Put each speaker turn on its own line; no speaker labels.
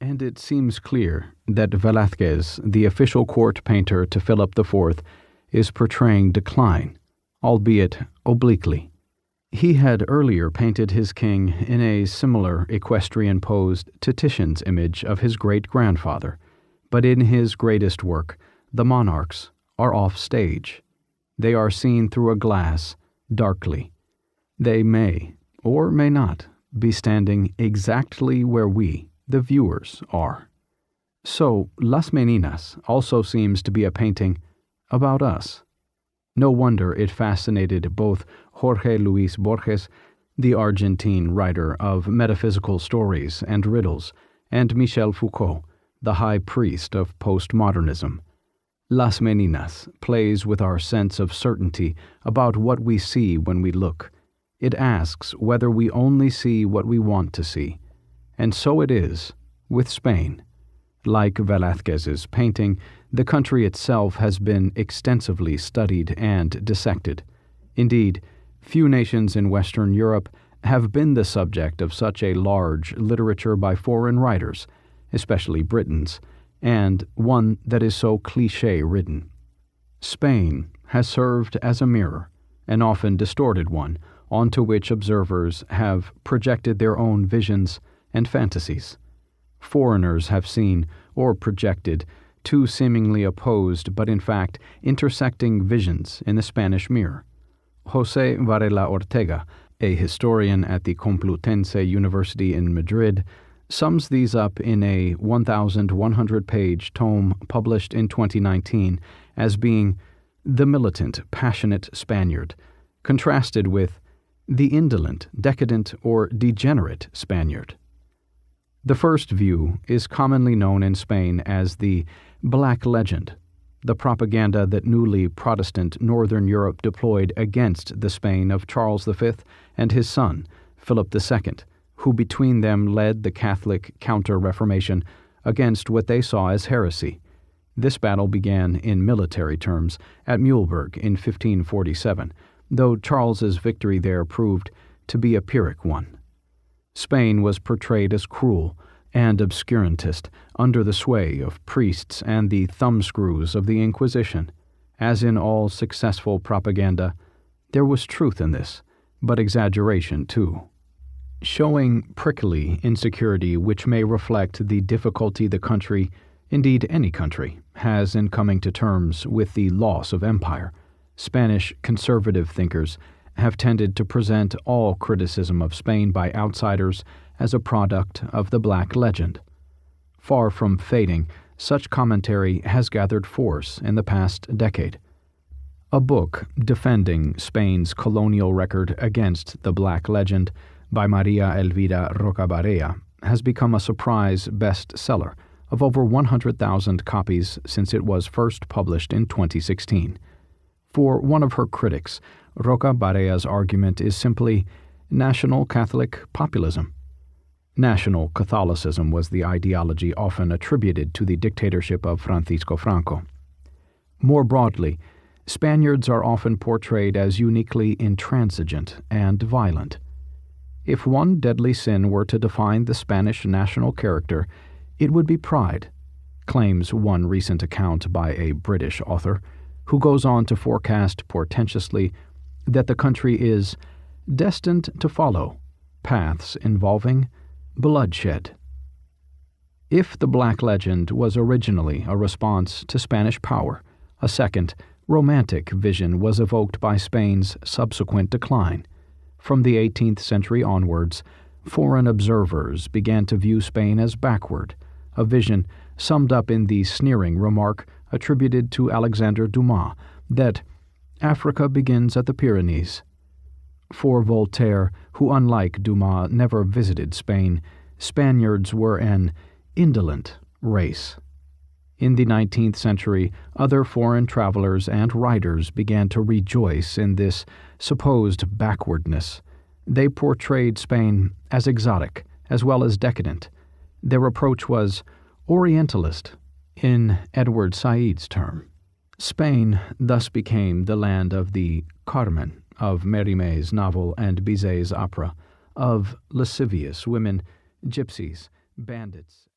and it seems clear that Velázquez, the official court painter to Philip IV, is portraying decline, albeit obliquely. He had earlier painted his king in a similar equestrian pose to Titian's image of his great-grandfather, but in his greatest work, the monarchs are off stage. They are seen through a glass, darkly. They may, or may not, be standing exactly where we, the viewers, are. So, Las Meninas also seems to be a painting about us. No wonder it fascinated both Jorge Luis Borges, the Argentine writer of metaphysical stories and riddles, and Michel Foucault, the high priest of postmodernism. Las Meninas plays with our sense of certainty about what we see when we look. It asks whether we only see what we want to see. And so it is with Spain. Like Velázquez's painting, the country itself has been extensively studied and dissected. Indeed, few nations in Western Europe have been the subject of such a large literature by foreign writers, especially Britons, and one that is so cliché-ridden. Spain has served as a mirror, an often distorted one, onto which observers have projected their own visions and fantasies. Foreigners have seen, or projected, two seemingly opposed but in fact intersecting visions in the Spanish mirror. José Varela Ortega, a historian at the Complutense University in Madrid, sums these up in a 1,100-page tome published in 2019 as being the militant, passionate Spaniard, contrasted with the indolent, decadent, or degenerate Spaniard. The first view is commonly known in Spain as the Black Legend, the propaganda that newly Protestant Northern Europe deployed against the Spain of Charles V and his son, Philip II, who between them led the Catholic Counter-Reformation against what they saw as heresy. This battle began in military terms at Muhlberg in 1547, though Charles's victory there proved to be a Pyrrhic one. Spain was portrayed as cruel and obscurantist under the sway of priests and the thumbscrews of the Inquisition. As in all successful propaganda, there was truth in this, but exaggeration too. Showing prickly insecurity which may reflect the difficulty the country, indeed any country, has in coming to terms with the loss of empire, Spanish conservative thinkers have tended to present all criticism of Spain by outsiders as a product of the Black Legend. Far from fading, such commentary has gathered force in the past decade. A book defending Spain's colonial record against the Black Legend by Maria Elvira Rocabarea has become a surprise bestseller of over 100,000 copies since it was first published in 2016. For one of her critics, Rocabarea's argument is simply national Catholic populism. National Catholicism was the ideology often attributed to the dictatorship of Francisco Franco. More broadly, Spaniards are often portrayed as uniquely intransigent and violent. If one deadly sin were to define the Spanish national character, it would be pride, claims one recent account by a British author, who goes on to forecast portentously that the country is destined to follow paths involving bloodshed. If the Black Legend was originally a response to Spanish power, a second, romantic vision was evoked by Spain's subsequent decline. From the 18th century onwards, foreign observers began to view Spain as backward, a vision summed up in the sneering remark attributed to Alexander Dumas that Africa begins at the Pyrenees. For Voltaire, who unlike Dumas never visited Spain, Spaniards were an indolent race. In the 19th century, other foreign travelers and writers began to rejoice in this supposed backwardness. They portrayed Spain as exotic as well as decadent. Their approach was Orientalist, in Edward Said's term. Spain thus became the land of the Carmen, of Mérimée novel and Bizet's opera, of lascivious women, gypsies, bandits,